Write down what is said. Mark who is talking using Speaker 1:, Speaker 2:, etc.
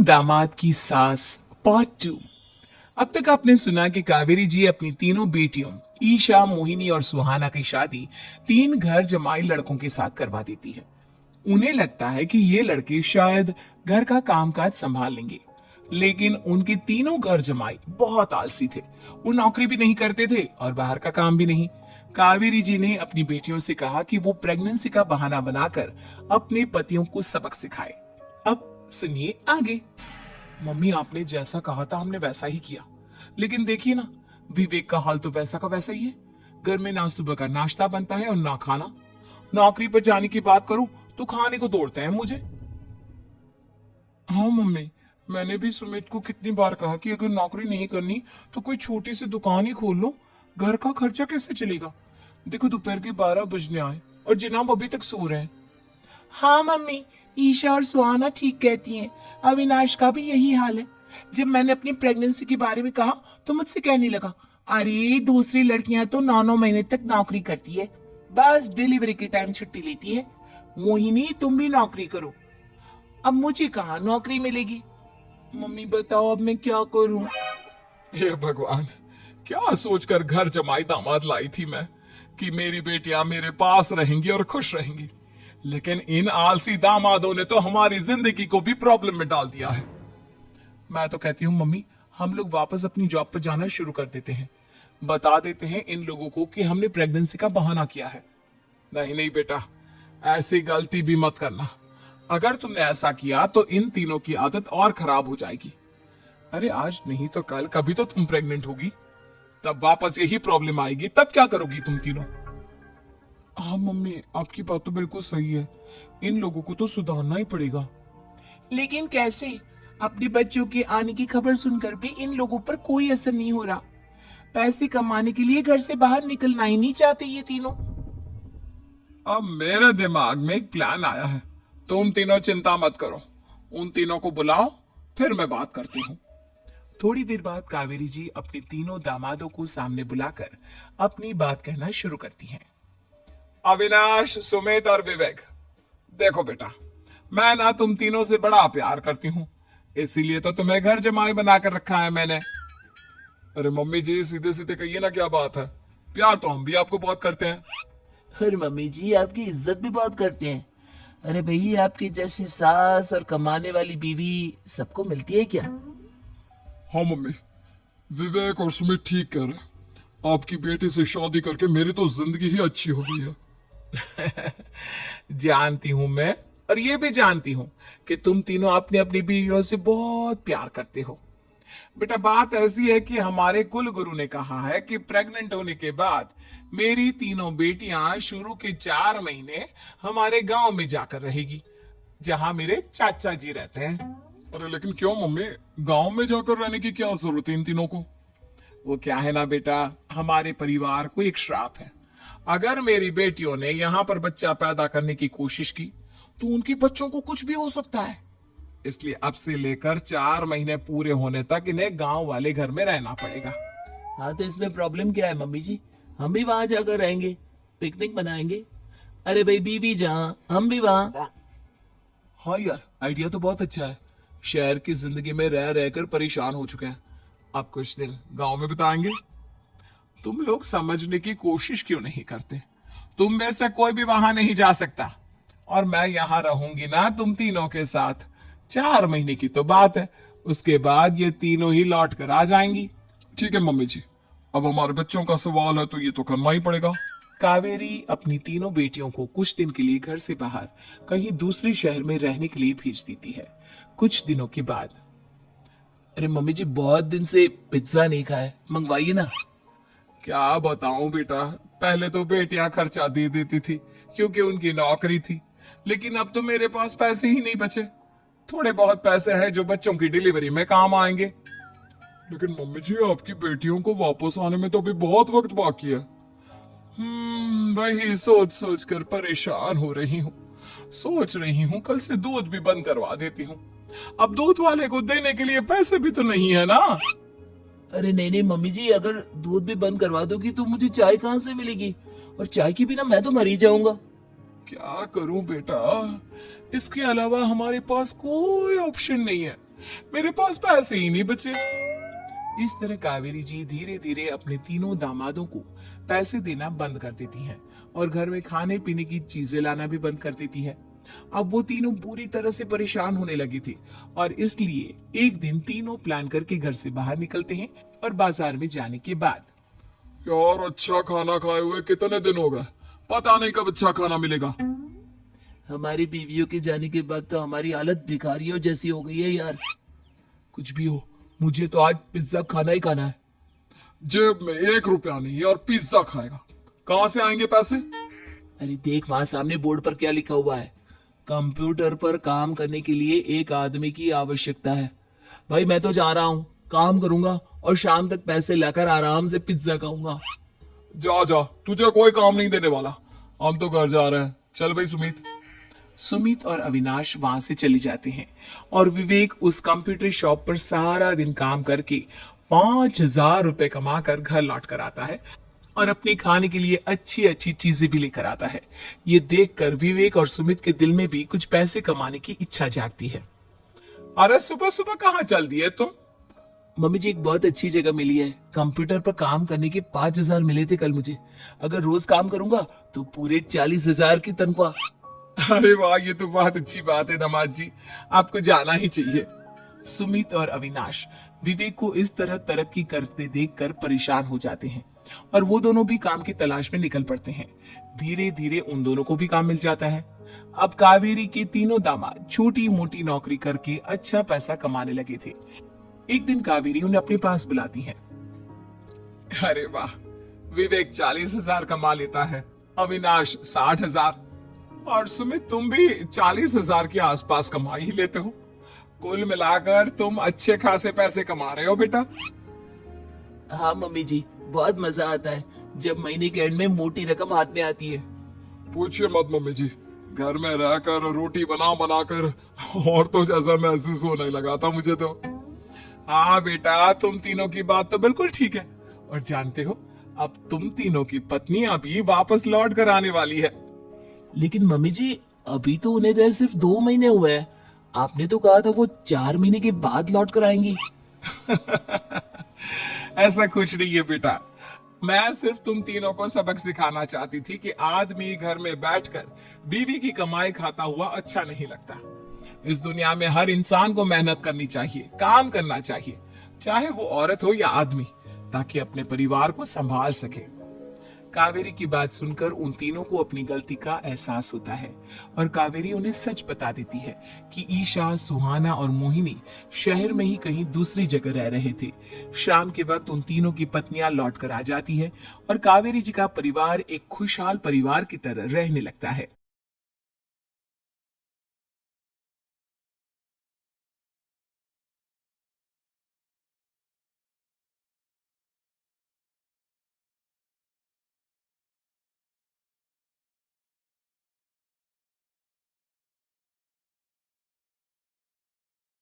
Speaker 1: दामाद की सास पार्ट 2। अब तक आपने सुना कि कावेरी जी अपनी तीनों बेटियों ईशा, मोहिनी और सुहाना की शादी 3 घर जमाई लड़कों के साथ करवा देती है। उन्हें लगता है कि ये लड़के शायद घर का कामकाज संभाल लेंगे, लेकिन उनके तीनों घर जमाई बहुत आलसी थे। वो नौकरी भी नहीं करते थे और बाहर का काम भी नहीं। कावेरी जी ने अपनी बेटियों से कहा कि वो प्रेगनेंसी का बहाना बनाकर अपने पतियों को सबक सिखाए। अब सुनिए आगे। मम्मी, आपने जैसा कहा था हमने वैसा ही किया, लेकिन देखिए ना, विवेक का हाल तो वैसा का वैसा ही है। घर में ना सुबह का नाश्ता बनता है और ना खाना। नौकरी पर जाने की बात करूं तो खाने को दौड़ते हैं मुझे। हाँ मम्मी, मैंने भी सुमित को कितनी बार कहा कि अगर नौकरी नहीं करनी तो कोई छोटी सी दुकान ही खोल लो। घर का खर्चा कैसे चलेगा? देखो दोपहर के 12 बजने आए और जनाब अभी तक सो रहे हैं। हाँ मम्मी, ईशा और सुहाना ठीक कहती हैं। अविनाश का भी यही हाल है। जब मैंने अपनी प्रेगनेंसी के बारे में कहा तो मुझसे कहने लगा, अरे दूसरी लड़कियां तो 9-9 महीने तक नौकरी करती है, बस डिलीवरी के टाइम छुट्टी लेती है। मोहिनी, तुम भी नौकरी करो। अब मुझे कहाँ नौकरी मिलेगी? मम्मी बताओ अब मैं क्या करूं? हे भगवान, क्या सोचकर घर जमाई दामाद लाई थी मैं कि मेरी बेटियां मेरे पास रहेंगी और खुश रहेंगी, लेकिन इन आलसी दामादों ने तो हमारी जिंदगी को भी प्रॉब्लम में डाल दिया है। मैं तो कहती हूँ मम्मी, हम लोग वापस अपनी जॉब पर जाना शुरू कर देते हैं। बता देते हैं इन लोगों को कि हमने प्रेगनेंसी का बहाना किया है। नहीं नहीं बेटा, ऐसी गलती भी मत करना। अगर तुमने ऐसा किया तो इन तीनों की आदत और खराब हो जाएगी। अरे आज नहीं तो कल कभी तो तुम प्रेग्नेंट होगी, तब वापस यही प्रॉब्लम आएगी। तब क्या करोगी तुम तीनों? हाँ मम्मी, आपकी बात तो बिल्कुल सही है। इन लोगों को तो सुधारना ही पड़ेगा। लेकिन कैसे? अपने बच्चों के आने की खबर सुनकर भी इन लोगों पर कोई असर नहीं हो रहा। पैसे कमाने के लिए घर से बाहर निकलना ही नहीं चाहते ये तीनों। अब मेरे दिमाग में एक प्लान आया है। तुम तीनों चिंता मत करो, उन तीनों को बुलाओ, फिर मैं बात करती हूँ। थोड़ी देर बाद कावेरी जी अपने तीनों दामादों को सामने बुलाकर अपनी बात कहना शुरू करती हैं। अविनाश, सुमित और विवेक, देखो बेटा, मैं ना तुम तीनों से बड़ा प्यार करती हूँ, इसीलिए तो तुम्हें घर जमाई बनाकर रखा है मैंने। अरे मम्मी जी, सीधे सीधे कहिए ना, क्या बात है? प्यार तो हम भी आपको बहुत करते हैं।
Speaker 2: अरे मम्मी जी, आपकी इज्जत भी बहुत करते हैं। अरे भैया, आपकी जैसी सास और कमाने वाली बीवी सबको मिलती है क्या?
Speaker 1: हाँ मम्मी, विवेक और सुमित ठीक कह रहे। आपकी बेटी से शादी करके मेरी तो जिंदगी ही अच्छी हो गई है। जानती हूँ मैं, और ये भी जानती हूँ कि तुम तीनों अपनी अपनी बीवियों से बहुत प्यार करते हो। बेटा, बात ऐसी है कि हमारे कुल गुरु ने कहा है कि प्रेग्नेंट होने के बाद मेरी तीनों बेटियां शुरू के 4 महीने हमारे गांव में जाकर रहेगी, जहां मेरे चाचा जी रहते हैं। अरे लेकिन क्यों मम्मी, गांव में जाकर रहने की क्या जरूरत है इन तीनों को? वो क्या है ना बेटा, हमारे परिवार को एक श्राप है। अगर मेरी बेटियों ने यहाँ पर बच्चा पैदा करने की कोशिश की तो उनके बच्चों को कुछ भी हो सकता है। इसलिए अब से लेकर 4 महीने पूरे होने तक इन्हें गांव वाले घर में रहना पड़ेगा।
Speaker 2: हाँ, तो इसमें प्रॉब्लम क्या है मम्मी जी? हम भी वहां जाकर रहेंगे, पिकनिक मनाएंगे। अरे भाई, बीवी जहाँ हम भी वहाँ।
Speaker 1: हाँ यार, आइडिया तो बहुत अच्छा है। शहर की जिंदगी में रह रहकर परेशान हो चुके हैं, अब कुछ दिन गांव में बिताएंगे। तुम लोग समझने की कोशिश क्यों नहीं करते? तुम में से कोई भी वहां नहीं जा सकता, और मैं यहाँ रहूंगी ना तुम तीनों के साथ। 4 महीने की तो बात है, उसके बाद ये तीनों ही लौट कर आ जाएंगी। ठीक है मम्मी जी, अब हमारे बच्चों का सवाल है तो ये तो करना ही पड़ेगा। कावेरी अपनी तीनों बेटियों को कुछ दिन के लिए घर से बाहर कहीं दूसरे शहर में रहने के लिए भेज देती है। कुछ दिनों के बाद,
Speaker 2: अरे मम्मी जी, बहुत दिन से पिज्जा नहीं खाया, मंगवाइए ना।
Speaker 1: क्या बताऊं बेटा, पहले तो बेटियां खर्चा दे देती थी क्योंकि उनकी नौकरी थी, लेकिन अब तो मेरे पास पैसे ही नहीं बचे। थोड़े बहुत पैसे हैं जो बच्चों की डिलीवरी में काम आएंगे। लेकिन मम्मी जी, आपकी बेटियों को वापस आने में तो अभी बहुत वक्त बाकी है। वही सोच सोच कर परेशान हो रही हूँ। सोच रही हूँ कल से दूध भी बंद करवा देती हूँ। अब दूध वाले को देने के लिए पैसे भी तो नहीं है ना।
Speaker 2: अरे नहीं नहीं मम्मी जी, अगर दूध भी बंद करवा दोगी तो मुझे चाय कहाँ से मिलेगी? और चाय के बिना मैं तो मर ही जाऊंगा।
Speaker 1: क्या करूं बेटा, इसके अलावा हमारे पास कोई ऑप्शन नहीं है। मेरे पास पैसे ही नहीं बचे। इस तरह कावेरी जी धीरे धीरे अपने तीनों दामादों को पैसे देना बंद कर देती हैं और घर में खाने पीने की चीजें लाना भी बंद कर देती है। अब वो तीनों पूरी तरह से परेशान होने लगे थे और इसलिए एक दिन तीनों प्लान करके घर से बाहर निकलते हैं और बाजार में जाने के बाद,
Speaker 3: यार अच्छा खाना खाए हुए कितने दिन हो गए, पता नहीं कब अच्छा खाना मिलेगा।
Speaker 2: हमारी बीवियों के जाने के बाद तो हमारी हालत भिखारियों जैसी हो गई है यार।
Speaker 1: कुछ भी हो मुझे तो आज पिज्जा खाना ही खाना है।
Speaker 3: जेब में 1 रुपया नहीं और पिज्जा खाएगा, कहाँ से आएंगे पैसे?
Speaker 2: अरे देख वहां सामने बोर्ड पर क्या लिखा हुआ है, कंप्यूटर पर काम करने के लिए एक आदमी की आवश्यकता है। भाई मैं तो जा रहा हूँ, काम करूंगा और शाम तक पैसे लाकर आराम से पिज्जा खाऊंगा।
Speaker 3: जा जा, तुझे कोई काम नहीं देने वाला, हम तो घर जा रहे हैं। चल भाई सुमित।
Speaker 1: सुमित और अविनाश वहां से चले जाते हैं और विवेक उस कंप्यूटर शॉप पर सारा दिन काम करके 5,000 रुपए कमाकर घर लौट कर आता है और अपने खाने के लिए अच्छी अच्छी चीजें भी लेकर आता है। ये देखकर विवेक और सुमित के दिल में भी कुछ पैसे कमाने की इच्छा जागती है।
Speaker 3: अरे सुबह सुबह कहाँ चल दिए तुम?
Speaker 2: मम्मी जी एक बहुत अच्छी जगह मिली है, कंप्यूटर पर काम करने के 5,000 मिले थे कल मुझे। अगर रोज काम करूंगा तो पूरे 40,000 की तनख्वाह।
Speaker 3: अरे वाह, ये तो बहुत अच्छी बात है दामाद जी, आपको जाना ही चाहिए।
Speaker 1: सुमित और अविनाश विवेक को इस तरह तरक्की करते देखकर परेशान हो जाते हैं और वो दोनों भी काम की तलाश में निकल पड़ते हैं। धीरे धीरे उन दोनों को भी काम मिल जाता है। अब कावेरी के तीनों दामाद छोटी मोटी नौकरी करके अच्छा पैसा कमाने लगे थे। एक दिन कावेरी उन्हें अपने पास बुलाती है।
Speaker 3: अरे वाह, विवेक 40,000 कमा लेता है, अविनाश 60,000 और सुमित तुम भी 40,000 के आसपास कमा ही लेते हो। कुल मिलाकर तुम अच्छे खासे पैसे कमा रहे हो बेटा।
Speaker 2: हाँ मम्मी जी, बहुत मजा आता है जब महीने के एंड में मोटी रकम हाथ में आती है।
Speaker 3: पूछिए मत मम्मी जी, घर में रहकर रोटी बना बनाकर और तो जैसा महसूस होने लगा था मुझे तो।
Speaker 1: हाँ बेटा, तुम तीनों की बात तो बिल्कुल ठीक है। और जानते हो, अब तुम तीनों की पत्नियां भी वापस लौट कर आने वाली है।
Speaker 2: लेकिन मम्मी जी अभी तो उन्हें गए सिर्फ 2 महीने हुए हैं, आपने तो कहा था वो 4 महीने के बाद लौट कर आएंगी।
Speaker 1: ऐसा कुछ नहीं है बेटा, मैं सिर्फ तुम तीनों को सबक सिखाना चाहती थी कि आदमी घर में बैठकर बीवी की कमाई खाता हुआ अच्छा नहीं लगता। इस दुनिया में हर इंसान को मेहनत करनी चाहिए, काम करना चाहिए, चाहे वो औरत हो या आदमी, ताकि अपने परिवार को संभाल सके। कावेरी की बात सुनकर उन तीनों को अपनी गलती का एहसास होता है और कावेरी उन्हें सच बता देती है कि ईशा, सुहाना और मोहिनी शहर में ही कहीं दूसरी जगह रह रहे थे। शाम के वक्त उन तीनों की पत्नियां लौट कर आ जाती है और कावेरी जी का परिवार एक खुशहाल परिवार की तरह रहने लगता है।